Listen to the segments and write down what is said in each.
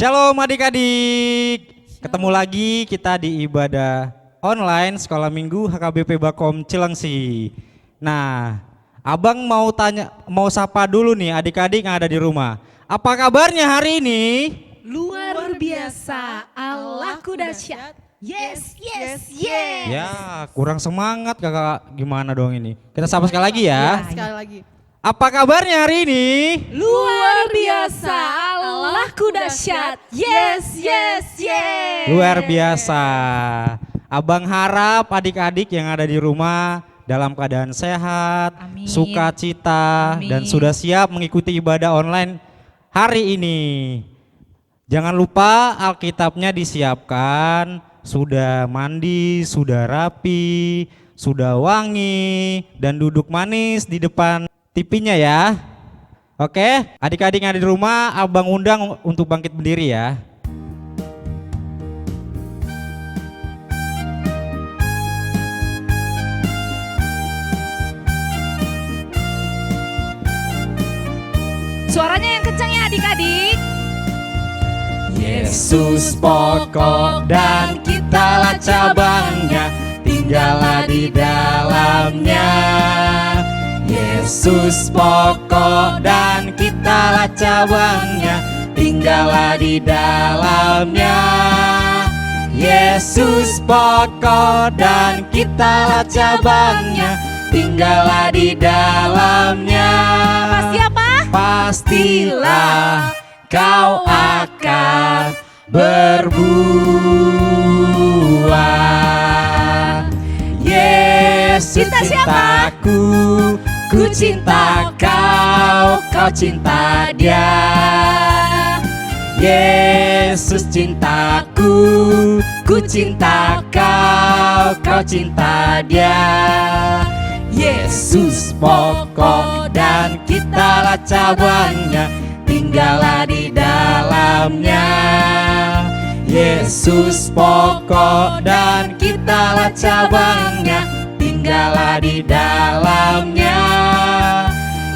Shalom adik-adik, ketemu lagi kita di ibadah online Sekolah Minggu HKBP Bakom Cilengsi. Nah, abang mau sapa dulu nih adik-adik yang ada di rumah. Apa kabarnya hari ini? Luar biasa, Allahku dahsyat. Yes. Ya, kurang semangat kakak, gimana dong ini? Kita sapa sekali lagi ya. Sekali lagi. Apa kabarnya hari ini? Luar biasa, Allahku dahsyat. Yes. Luar biasa. Abang harap adik-adik yang ada di rumah dalam keadaan sehat, Amin. sukacita, Amin. dan sudah siap mengikuti ibadah online hari ini. Jangan lupa Alkitabnya disiapkan, sudah mandi, sudah rapi, sudah wangi, dan duduk manis di depan TV-nya ya. Oke, adik-adik yang ada di rumah, abang undang untuk bangkit berdiri ya. Suaranya yang kencang ya adik-adik. Yesus pokok dan kitalah cabangnya, tinggallah di dalamnya. Yesus pokok dan kitalah cabangnya, tinggallah di dalamnya. Yesus pokok dan kitalah cabangnya, tinggallah di dalamnya. Pasti apa? Pastilah kau akan berbuah. Yesus Cinta siapa? cintaku, ku cinta kau, kau cinta dia. Yesus cintaku, ku cinta kau, kau cinta dia. Yesus pokok dan kitalah cabangnya, tinggallah di dalamnya. Yesus pokok dan kitalah cabangnya, tinggallah di dalamnya.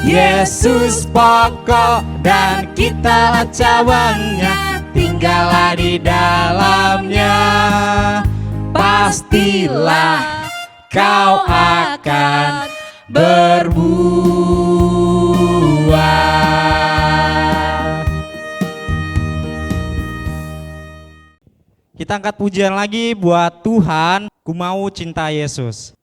Yesus pokok dan kitalah cabangnya, tinggallah di dalamnya. Pastilah kau akan berbuah. Kita angkat pujian lagi buat Tuhan, ku mau cinta Yesus.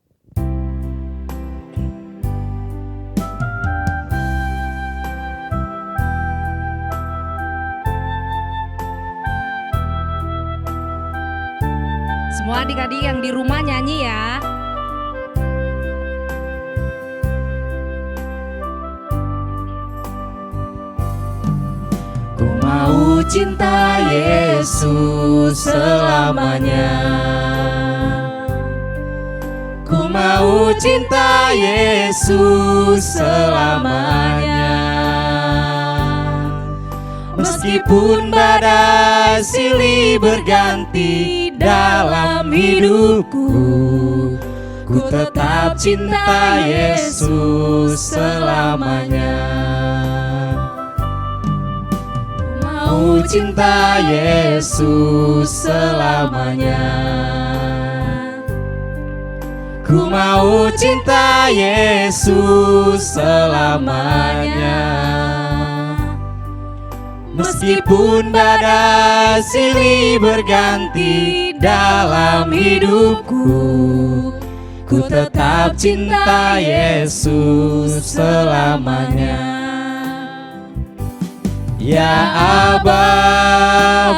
Semua adik-adik yang di rumah nyanyi ya. Ku mau cinta Yesus selamanya. Ku mau cinta Yesus selamanya. Meskipun badai silih berganti dalam hidupku, ku tetap cinta Yesus selamanya. Ku cinta Yesus selamanya. Ku mau cinta Yesus selamanya. Meskipun badai silih berganti dalam hidupku, ku tetap cinta Yesus selamanya. Ya Aba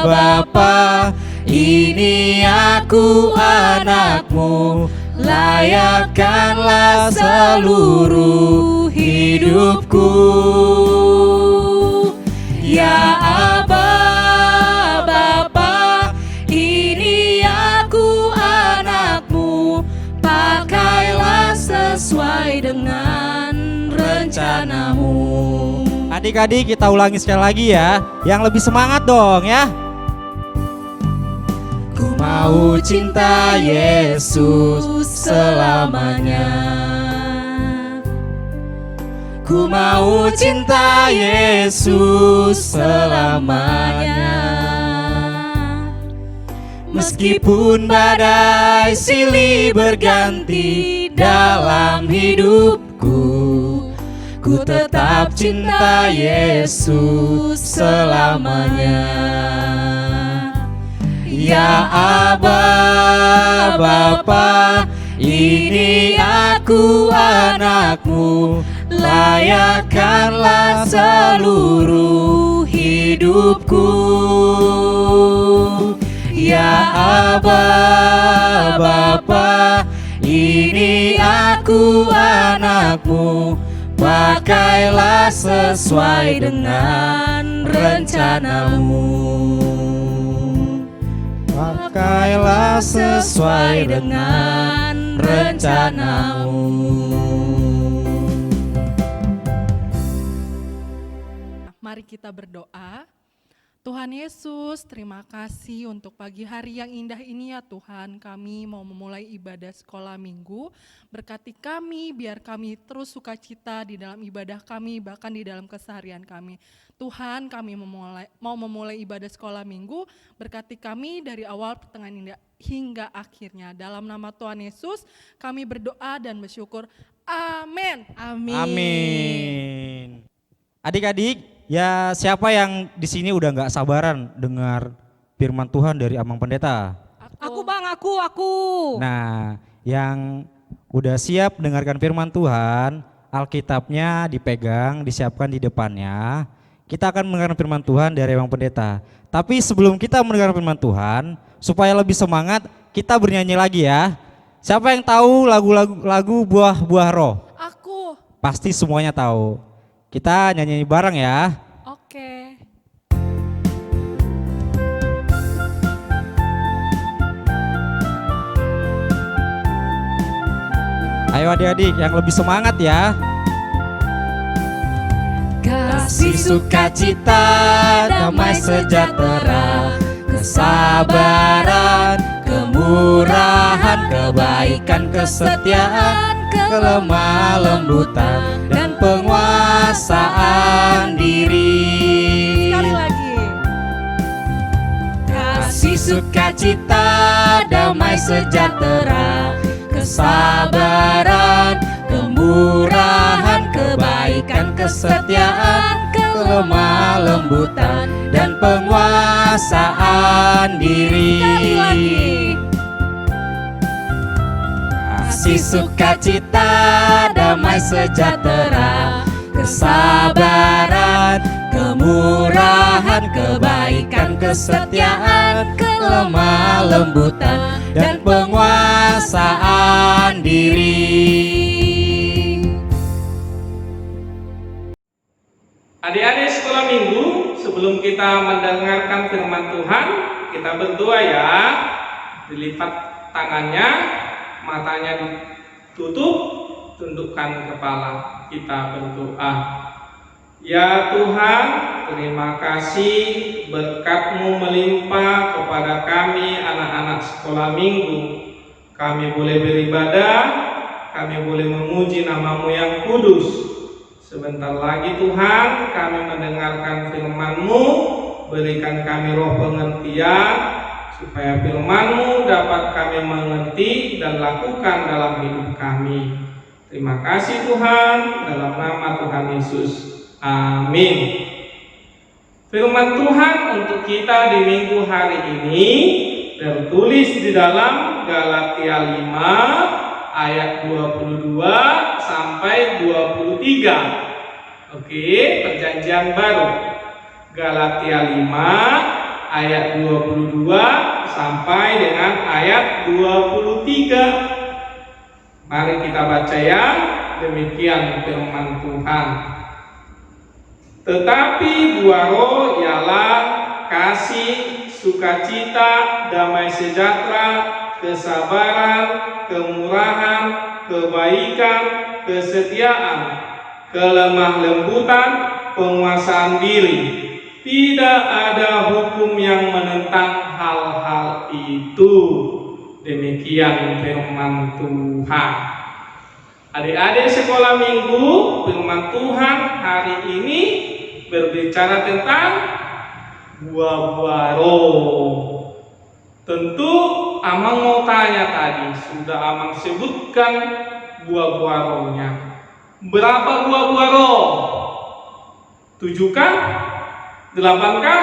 Bapa, ini aku anakmu, layakkanlah seluruh hidupku. Ya Aba Bapa, ini aku anakmu, pakailah sesuai dengan rencanamu. Adik-adik kita ulangi sekali lagi ya, yang lebih semangat dong ya. Ku mau cinta Yesus selamanya. Ku mau cinta Yesus selamanya. Meskipun badai silih berganti dalam hidupku, ku tetap cinta Yesus selamanya. Ya Aba, Bapa, ini aku anakmu, layakkanlah seluruh hidupku. Ya Aba, Bapa, ini aku anakmu, pakailah sesuai dengan rencanamu. Pakailah sesuai dengan rencanamu. Mari kita berdoa. Tuhan Yesus, terima kasih untuk pagi hari yang indah ini ya Tuhan. Kami mau memulai ibadah sekolah minggu. Berkati kami, biar kami terus sukacita di dalam ibadah kami, bahkan di dalam keseharian kami. Tuhan, kami mau memulai ibadah sekolah minggu. Berkati kami dari awal, pertengahan hingga akhirnya. Dalam nama Tuhan Yesus, kami berdoa dan bersyukur. Amin. Amin. Adik-adik, ya siapa yang di sini udah nggak sabaran dengar firman Tuhan dari Amang Pendeta? Aku bang, aku. Nah, yang udah siap dengarkan firman Tuhan, Alkitabnya dipegang, disiapkan di depannya. Kita akan mendengarkan firman Tuhan dari Amang Pendeta. Tapi sebelum kita mendengarkan firman Tuhan, supaya lebih semangat, kita bernyanyi lagi ya. Siapa yang tahu lagu Buah-Buah Roh? Aku. Pasti semuanya tahu. Kita nyanyi bareng ya. Oke. Ayo adik-adik yang lebih semangat ya. Kasih sukacita, damai sejahtera, kesabaran, kemurahan, kebaikan, kesetiaan, kelemah lembutan, dan penguasaan diri. Sekali lagi. Kasih sukacita, damai sejahtera, kesabaran, kemurahan, kebaikan, kesetiaan, kelemah lembutan, dan penguasaan diri. Sekali lagi. Kasih sukacita, damai sejahtera, kesabaran, kemurahan, kebaikan, kesetiaan, kelemah lembutan, dan penguasaan diri. Adik-adik sekolah minggu, sebelum kita mendengarkan firman Tuhan, kita berdoa ya. Dilipat tangannya, matanya ditutup, tundukkan kepala, kita berdoa. Ya Tuhan, terima kasih berkat-Mu melimpah kepada kami anak-anak sekolah minggu. Kami boleh beribadah, kami boleh memuji nama-Mu yang kudus. Sebentar lagi Tuhan, kami mendengarkan firman-Mu, berikan kami roh pengertian, supaya firman-Mu dapat kami mengerti dan lakukan dalam hidup kami. Terima kasih Tuhan, dalam nama Tuhan Yesus. Amin. Firman Tuhan untuk kita di minggu hari ini tertulis di dalam Galatia 5 ayat 22 sampai 23. Oke, perjanjian baru. Galatia 5 ayat 22 sampai dengan ayat 23. Mari kita baca ya. Demikian firman Tuhan. Tetapi buah roh ialah kasih, sukacita, damai sejahtera, kesabaran, kemurahan, kebaikan, kesetiaan, kelemah lembutan, penguasaan diri. Tidak ada hukum yang menentang hal-hal itu. Demikian firman Tuhan. Adik-adik sekolah minggu, firman Tuhan hari ini berbicara tentang buah-buah roh. Tentu Amang mau tanya tadi, sudah Amang sebutkan buah-buah rohnya. Berapa buah-buah roh? 7 kah? 8 kah?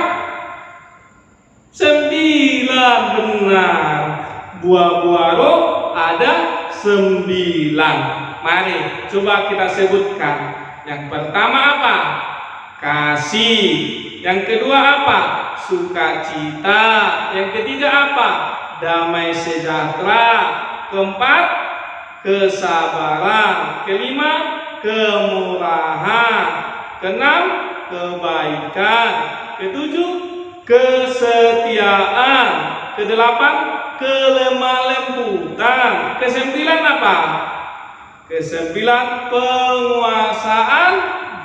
9, benar. Buah-buah roh ada 9. Mari coba kita sebutkan. Yang pertama apa? Kasih. Yang kedua apa? Sukacita. Yang ketiga apa? Damai sejahtera. Keempat, kesabaran. Kelima, kemurahan. Keenam, kebaikan. Ketujuh, kesetiaan. Kedelapan, kelemah lembutan. Kesembilan apa? Kesembilan, penguasaan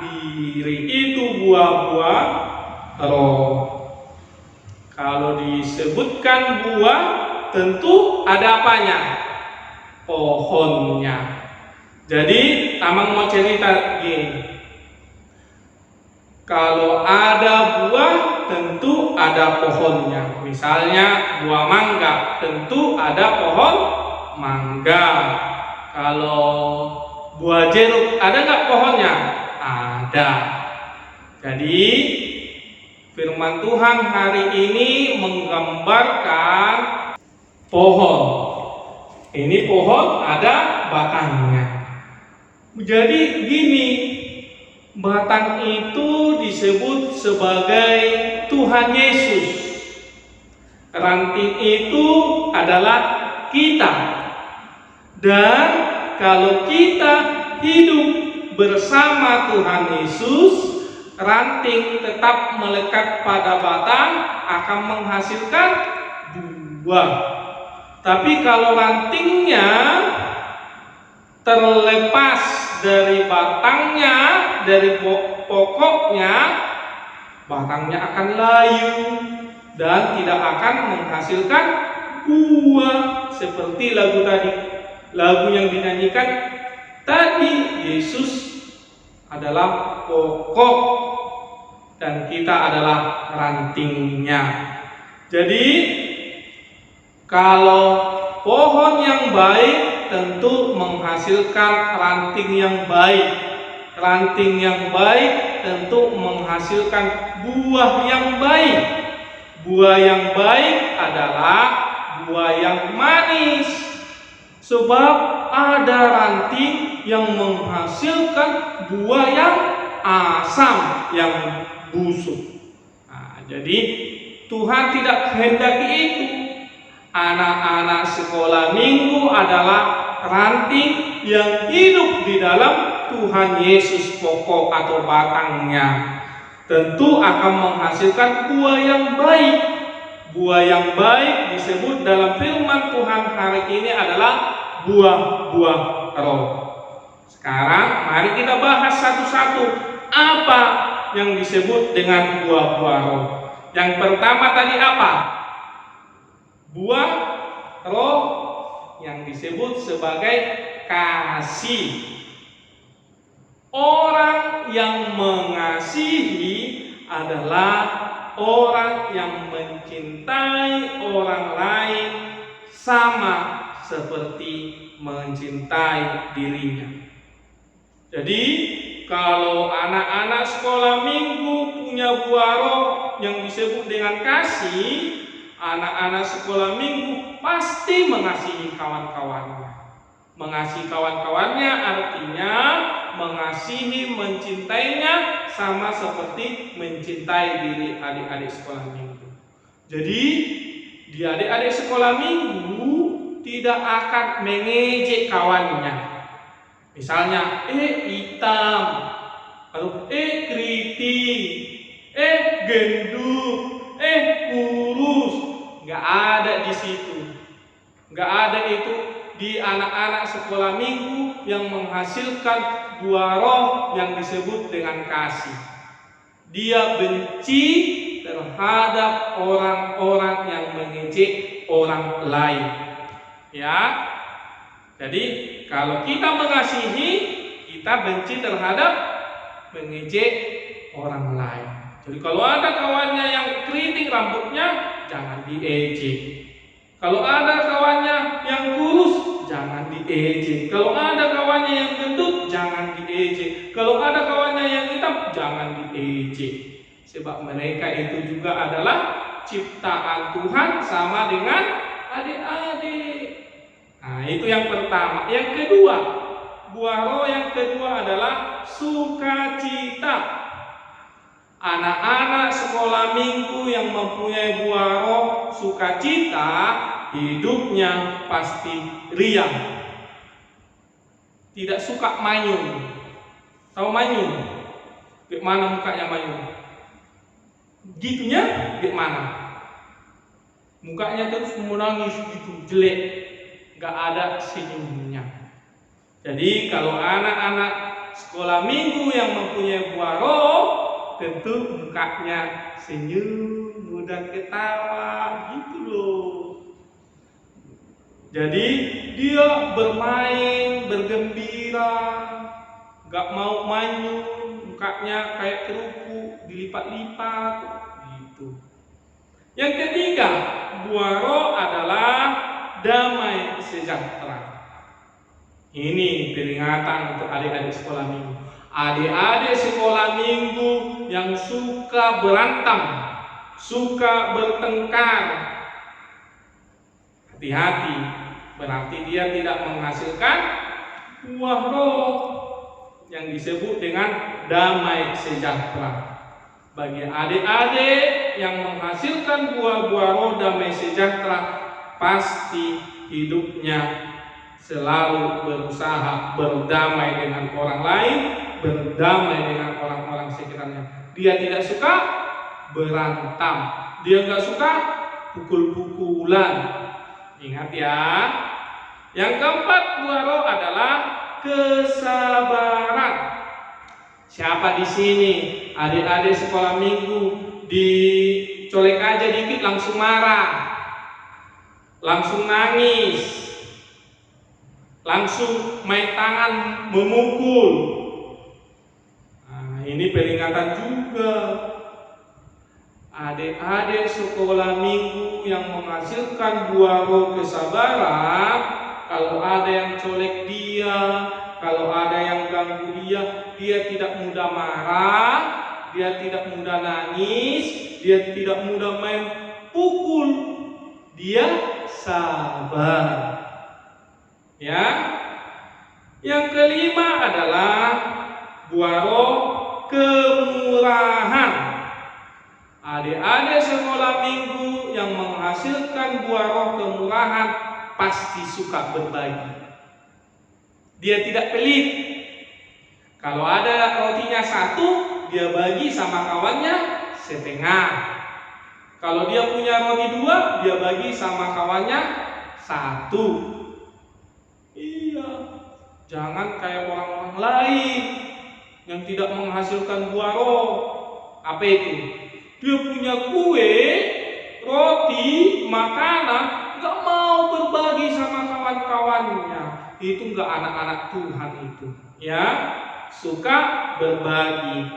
diri. Itu buah-buah roh. Kalau disebutkan buah, tentu ada apanya? Pohonnya. Jadi Amang mau cerita gini, kalau ada buah tentu ada pohonnya. Misalnya buah mangga, tentu ada pohon mangga. Kalau buah jeruk, ada nggak pohonnya? Ada. Jadi firman Tuhan hari ini menggambarkan pohon. Ini pohon ada batangnya. Jadi gini, batang itu disebut sebagai Tuhan Yesus. Ranting itu adalah kita. Dan kalau kita hidup bersama Tuhan Yesus, ranting tetap melekat pada batang akan menghasilkan buah. Tapi kalau rantingnya terlepas dari batangnya, dari pokoknya, batangnya akan layu dan tidak akan menghasilkan buah. Seperti lagu tadi, lagu yang dinyanyikan tadi, Yesus adalah pokok dan kita adalah rantingnya. Jadi kalau pohon yang baik tentu menghasilkan ranting yang baik. Ranting yang baik tentu menghasilkan buah yang baik. Buah yang baik adalah buah yang manis. Sebab ada ranting yang menghasilkan buah yang asam, yang busuk. Nah, jadi Tuhan tidak kehendaki itu. Anak-anak sekolah minggu adalah ranting yang hidup di dalam Tuhan Yesus, pokok atau batangnya. Tentu akan menghasilkan buah yang baik. Buah yang baik disebut dalam firman Tuhan hari ini adalah buah-buah roh. Sekarang mari kita bahas satu-satu apa yang disebut dengan buah-buah roh. Yang pertama tadi apa? Buah roh yang disebut sebagai kasih. Orang yang mengasihi adalah orang yang mencintai orang lain sama seperti mencintai dirinya. Jadi kalau anak-anak sekolah minggu punya buah roh yang disebut dengan kasih, anak-anak sekolah minggu pasti mengasihi kawan-kawannya. Mengasihi kawan-kawannya artinya mengasihi, mencintainya sama seperti mencintai diri adik-adik sekolah minggu. Jadi di adik-adik sekolah minggu tidak akan mengejek kawannya. Misalnya, hitam, atau keriting, gendut, kurus, nggak ada di situ. Nggak ada itu di anak-anak sekolah minggu yang menghasilkan buah roh yang disebut dengan kasih. Dia benci terhadap orang-orang yang mengejek orang lain. Ya, jadi kalau kita mengasihi, kita benci terhadap mengejek orang lain. Jadi kalau ada kawannya yang keriting rambutnya, jangan diejek. Kalau ada kawannya yang kurus, jangan diejek. Kalau ada kawannya yang gendut, jangan diejek. Kalau ada kawannya yang hitam, jangan diejek. Sebab mereka itu juga adalah ciptaan Tuhan sama dengan adik-adik. Nah, itu yang pertama. Yang kedua, buah roh yang kedua adalah sukacita. Anak-anak sekolah minggu yang mempunyai buah roh sukacita, hidupnya pasti riang. Tidak suka manyun. Tahu manyun? Gimana mukanya manyun? Gitunya gimana? Mukanya terus menangis gitu, jelek. Gak ada senyumnya. Jadi kalau anak-anak sekolah minggu yang mempunyai buah roh, tentu mukanya senyum, mudah ketawa, gitu loh. Jadi dia bermain, bergembira, gak mau manyun, mukanya kayak kerupuk, dilipat-lipat, gitu. Yang ketiga, buah roh adalah damai sejahtera. Ini peringatan untuk adik-adik sekolah minggu. Adik-adik sekolah minggu yang suka berantem, suka bertengkar, hati-hati, berarti dia tidak menghasilkan buah roh yang disebut dengan damai sejahtera. Bagi adik-adik yang menghasilkan buah-buah roh damai sejahtera, pasti hidupnya selalu berusaha berdamai dengan orang lain, berdamai dengan orang-orang sekitarnya. Dia tidak suka berantem, dia nggak suka pukul-pukulan. Ingat ya. Yang keempat buah roh adalah kesabaran. Siapa di sini adik-adik sekolah minggu dicolek aja dikit langsung marah, langsung nangis, langsung main tangan memukul? Nah, ini peringatan juga. Adik-adik sekolah minggu yang menghasilkan buah roh kesabaran, kalau ada yang colek dia, kalau ada yang ganggu dia, dia tidak mudah marah, dia tidak mudah nangis, dia tidak mudah main pukul, dia sabar. Ya. Yang kelima adalah buah roh kemurahan. Adik-adik sekolah minggu yang menghasilkan buah roh kemurahan pasti suka berbagi. Dia tidak pelit. Kalau ada rotinya satu, dia bagi sama kawannya setengah. Kalau dia punya roti dua, dia bagi sama kawannya satu. Iya, jangan kayak orang-orang lain yang tidak menghasilkan buah roh. Apa itu? Dia punya kue, roti, makanan, gak mau berbagi sama kawan-kawannya. Itu gak anak-anak Tuhan itu. Ya, suka berbagi,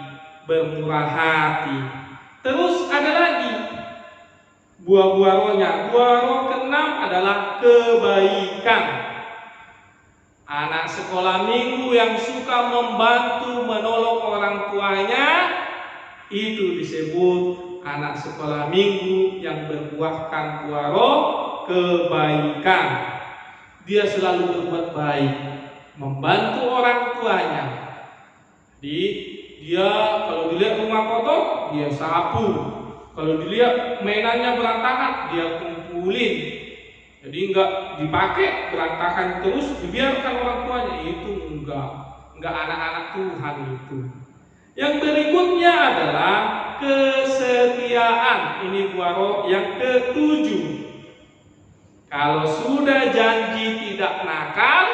bermurah hati. Terus ada lagi buah-buah rohnya. Buah roh keenam adalah kebaikan. Anak sekolah minggu yang suka membantu menolong orang tuanya, itu disebut anak sekolah minggu yang berbuahkan buah roh kebaikan. Dia selalu berbuat baik, membantu orang tuanya. Jadi dia kalau dilihat rumah kotor, dia sapu. Kalau dilihat mainannya berantakan, dia kumpulin. Jadi enggak dipakai berantakan terus dibiarkan orang tuanya. Itu enggak anak-anak Tuhan itu. Yang berikutnya adalah kesetiaan. Ini buah roh yang ketujuh. Kalau sudah janji tidak nakal,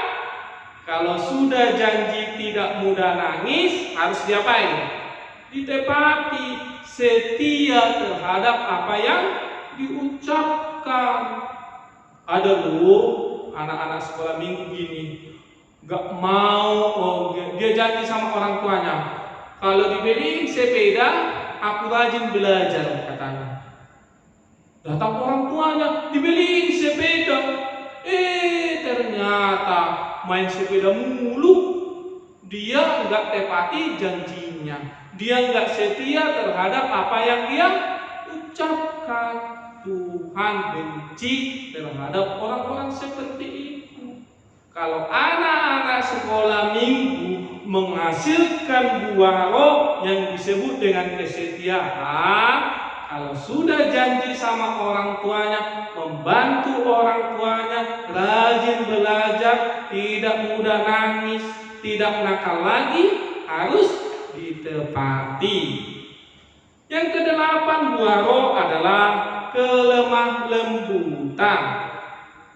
kalau sudah janji tidak mudah nangis, harus diapain? Ditepati, setia terhadap apa yang diucapkan. Ada loh anak-anak sekolah minggu gini, gak mau, dia janji sama orang tuanya, kalau dibeliin sepeda, aku rajin belajar katanya. Datang orang tuanya, dibeliin sepeda. Ternyata main sepeda mulu. Dia nggak tepati janjinya. Dia nggak setia terhadap apa yang dia ucapkan. Tuhan benci terhadap orang-orang seperti itu. Kalau anak-anak sekolah minggu menghasilkan buah roh yang disebut dengan kesetiaan, kalau sudah janji sama orang tuanya, membantu orang tuanya, rajin belajar, tidak mudah nangis, tidak nakal lagi, harus ditepati. Yang kedelapan buah roh adalah kelemah lembutan.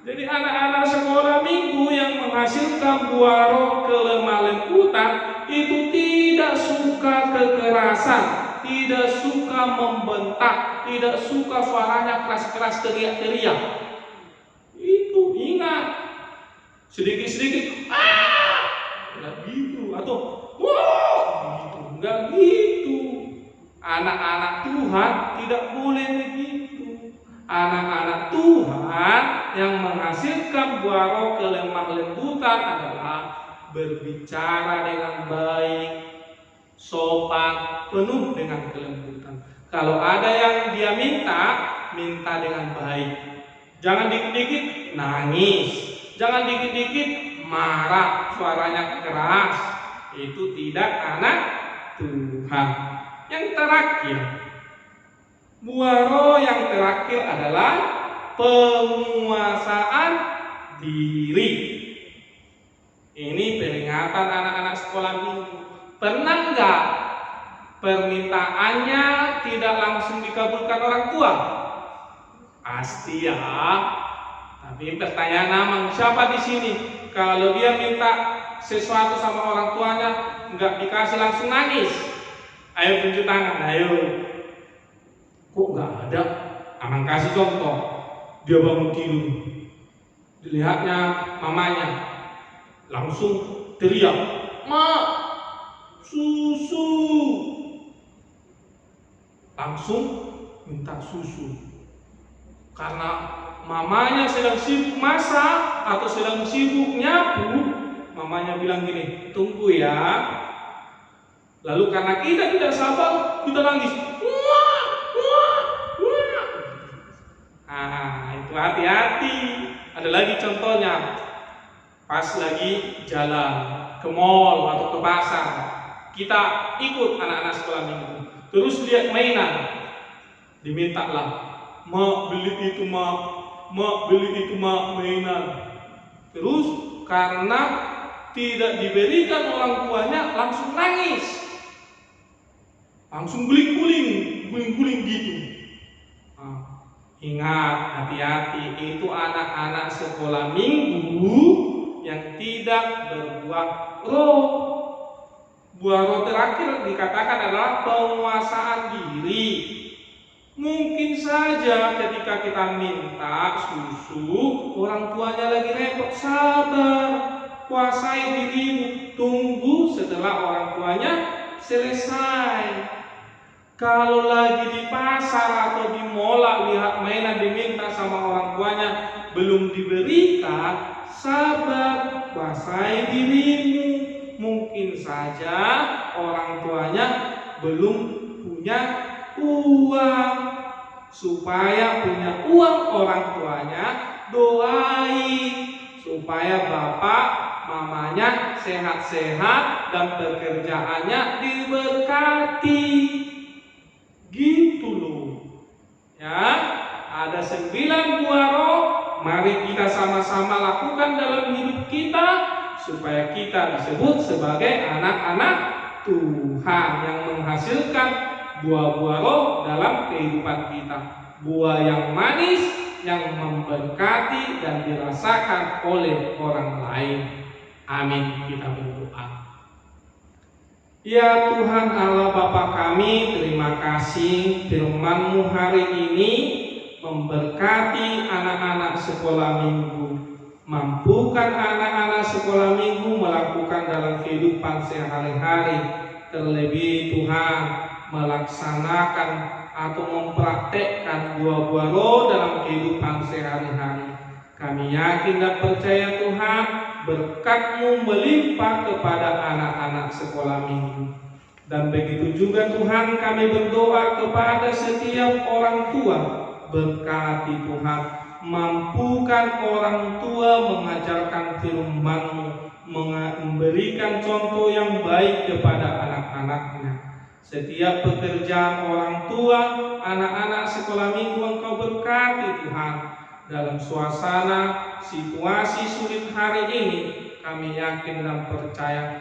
Jadi anak-anak sekolah minggu yang menghasilkan buah roh kelemah lembutan itu tidak suka kekerasan, tidak suka membentak, tidak suka suaranya keras-keras teriak-teriak. Itu ingat, sedikit-sedikit enggak gitu, atau gitu, enggak gitu. Anak-anak Tuhan tidak boleh begitu. Anak-anak Tuhan yang menghasilkan buah roh kelemah lembutan adalah berbicara dengan baik, sopan, penuh dengan kelembutan. Kalau ada yang dia minta dengan baik. Jangan dikit-dikit nangis, jangan dikit-dikit marah, suaranya keras. Itu tidak anak Tuhan. Yang terakhir, buah roh yang terakhir adalah penguasaan diri. Ini peringatan anak-anak sekolah minggu. Pernah enggak permintaannya tidak langsung dikabulkan orang tua? Pasti ya. Tapi pertanyaan namang, siapa di sini kalau dia minta sesuatu sama orang tuanya enggak dikasih langsung nangis? Ayo tunjuk tangan, ayo. Kok enggak ada? Aman kasih contoh. Dia bangun tidur, dilihatnya mamanya, langsung teriak, "Mak, susu!" Langsung minta susu. Karena mamanya sedang sibuk masak atau sedang sibuk nyapu, mamanya bilang gini, "Tunggu ya." Lalu karena kita tidak sabar, kita nangis. Wah, wah, wah. Itu hati-hati. Ada lagi contohnya. Pas lagi jalan ke mall atau ke pasar, kita ikut anak-anak sekolah minggu. Terus lihat mainan, dimintalah, "Mak, beli itu mak, mak beli itu mak mainan." Terus karena tidak diberikan orang tuanya, langsung nangis. Langsung guling-guling gitu. Ingat, hati-hati, itu anak-anak sekolah minggu yang tidak berbuah roh. Buah roh terakhir dikatakan adalah penguasaan diri. Mungkin saja ketika kita minta susu, orang tuanya lagi repot, sabar, kuasai dirimu, tunggu setelah orang tuanya selesai. Kalau lagi di pasar atau di mall lihat mainan diminta sama orang tuanya belum diberikan, sabar, kuasai dirimu. Mungkin saja orang tuanya belum punya uang. Supaya punya uang orang tuanya, doain supaya bapak mamanya sehat-sehat dan pekerjaannya diberkati. Gitu loh. Ya, ada 9 buah roh. Mari kita sama-sama lakukan dalam hidup kita supaya kita disebut sebagai anak-anak Tuhan yang menghasilkan buah-buah roh dalam kehidupan kita. Buah yang manis, yang memberkati dan dirasakan oleh orang lain. Amin. Kita berdoa. Ya Tuhan Allah Bapa kami, terima kasih firman-Mu hari ini memberkati anak-anak sekolah minggu. Mampukan anak-anak sekolah minggu melakukan dalam kehidupan sehari-hari. Terlebih Tuhan melaksanakan atau mempraktekkan buah-buah roh dalam kehidupan sehari-hari. Kami yakin dan percaya Tuhan, berkat-Mu melimpah kepada anak-anak sekolah minggu. Dan begitu juga Tuhan, kami berdoa kepada setiap orang tua, berkati Tuhan, mampukan orang tua mengajarkan firman-Mu, memberikan contoh yang baik kepada anak-anaknya. Setiap pekerjaan orang tua, anak-anak sekolah minggu Engkau berkati Tuhan. Dalam suasana situasi sulit hari ini, kami yakin dan percaya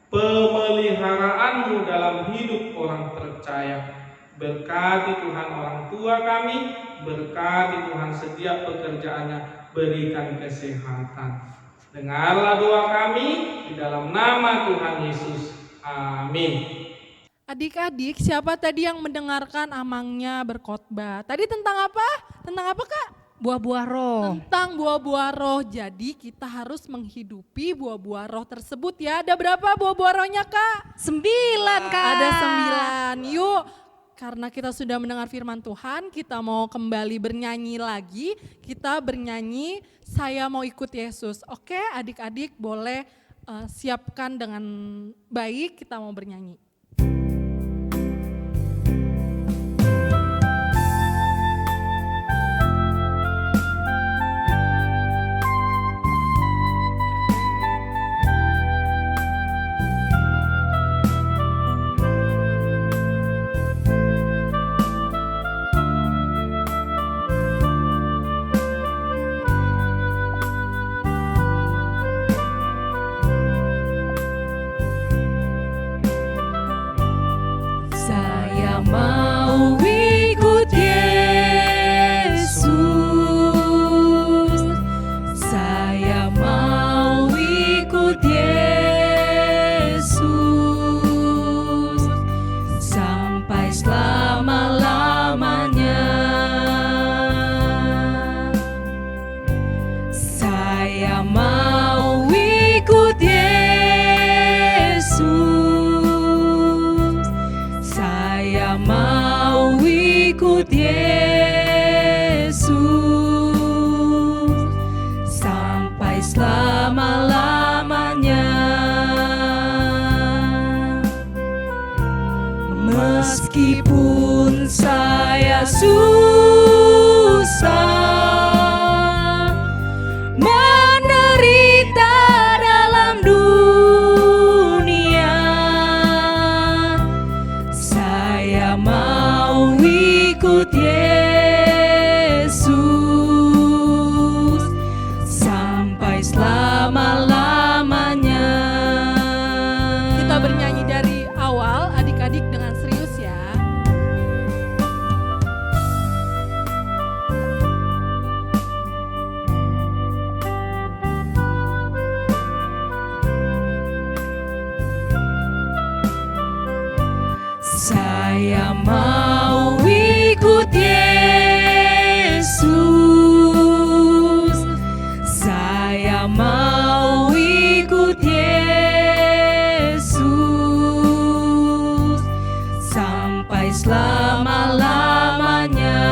pemeliharaan-Mu dalam hidup orang percaya. Berkati Tuhan orang tua kami, berkati Tuhan setiap pekerjaannya, berikan kesehatan. Dengarlah doa kami di dalam nama Tuhan Yesus. Amin. Adik-adik, siapa tadi yang mendengarkan amangnya berkhotbah? Tadi tentang apa? Tentang apa, Kak? Buah-buah roh. Tentang buah-buah roh. Jadi kita harus menghidupi buah-buah roh tersebut ya. Ada berapa buah-buah rohnya, Kak? 9, Kak. Ada 9. Yuk, karena kita sudah mendengar firman Tuhan, kita mau kembali bernyanyi lagi. Kita bernyanyi, saya mau ikut Yesus. Oke, adik-adik boleh siapkan dengan baik, kita mau bernyanyi. Mau ikut Yesus, saya mau ikut Yesus sampai selama-lamanya. Saya mau ikut Yesus, saya mau ikut Yesus sampai selama-lamanya. Meskipun saya susah menderita dalam dunia, saya mau ikut Yesus sampai selama-lamanya. Kita bernyanyi dari awal, adik-adik dengan serius ya. Saya mau ikut Yesus, saya mau ikut Yesus sampai selama-lamanya.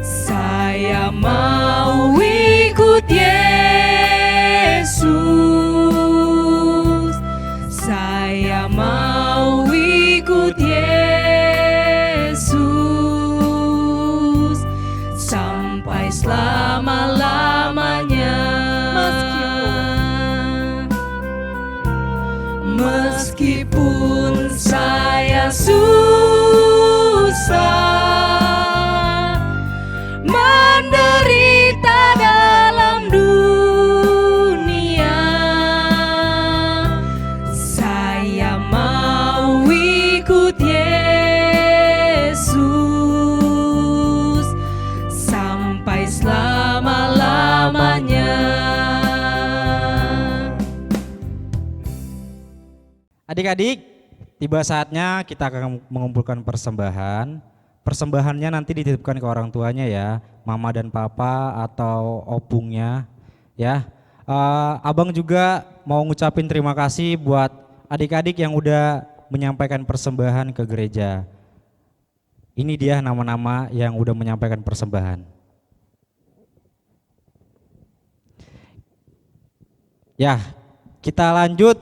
Saya mau ikut Yesus, saya mau ikut Yesus sampai selama-lamanya. Meskipun saya susah menderita dalam dunia, saya mau ikut Yesus sampai selama-lamanya. Adik-adik, tiba saatnya kita akan mengumpulkan persembahan. Persembahannya nanti dititipkan ke orang tuanya ya, mama dan papa atau opungnya ya. Abang juga mau ngucapin terima kasih buat adik-adik yang udah menyampaikan persembahan ke gereja. Ini dia nama-nama yang udah menyampaikan persembahan. Ya, kita lanjut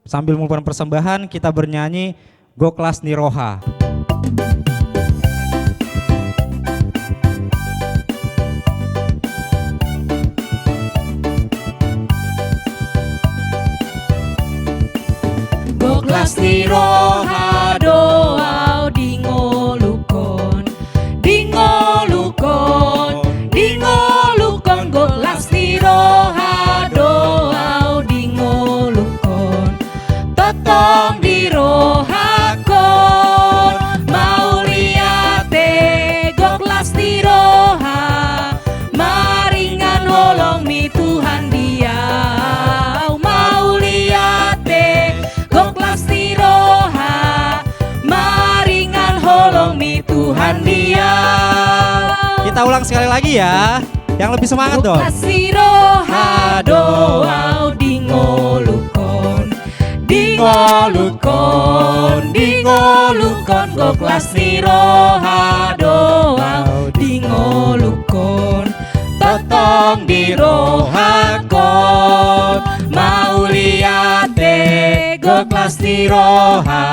sambil mengumpulkan persembahan, kita bernyanyi Goklas Niroha. Goklas Niroha doa dingolukon, dingolukon, dingolukon. Goklas Niroha doa dingolukon, totong dirohakon. Mau liate Goklas Niroha, maringan holong mi Tuhan dia. Mau liate Goklas Niroha, maringan holong mi Tuhan dia. Kita ulang sekali lagi ya, yang lebih semangat dong. Goklas Niroha doa dingolukon, dingolukon, dingolukon. Goklas Niroha doa dingolukon, totong dirohakon. Mau liate Goklas Niroha,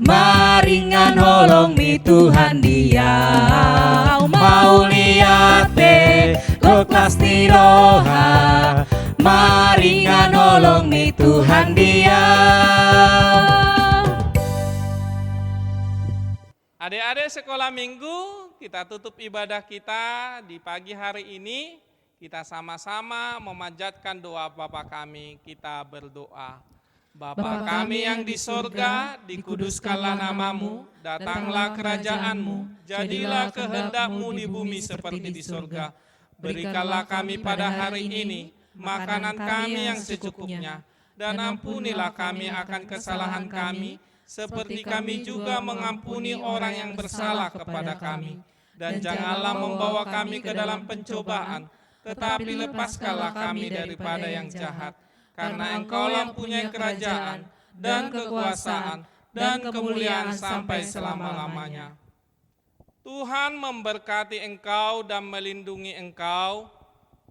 maringan holong mi Tuhan dia. Mau liate Goklas Niroha, maringan holong mi Tuhan dia. Adik-adik sekolah minggu, kita tutup ibadah kita di pagi hari ini. Kita sama-sama memanjatkan doa Bapa kami, kita berdoa. Bapa kami yang di sorga, dikuduskanlah namamu, datanglah kerajaanmu, jadilah kehendak-mu di bumi seperti di sorga. Berikanlah kami pada hari ini makanan kami yang secukupnya, dan ampunilah kami akan kesalahan kami, seperti kami juga mengampuni orang yang bersalah kepada kami. Dan janganlah membawa kami ke dalam pencobaan, tetapi lepaskanlah kami daripada yang jahat. Karena Engkau yang punya kerajaan, dan kekuasaan, dan kemuliaan sampai selama-lamanya. Tuhan memberkati engkau dan melindungi engkau.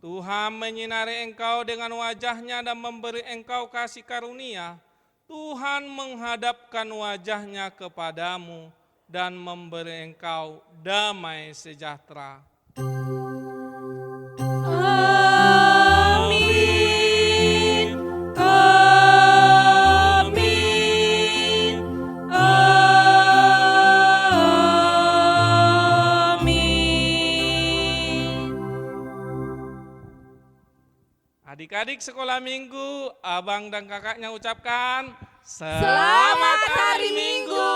Tuhan menyinari engkau dengan wajah-Nya dan memberi engkau kasih karunia. Tuhan menghadapkan wajah-Nya kepadamu dan memberi engkau damai sejahtera. Amin, amin, amin. Adik-adik sekolah minggu, abang dan kakaknya ucapkan Selamat hari Minggu.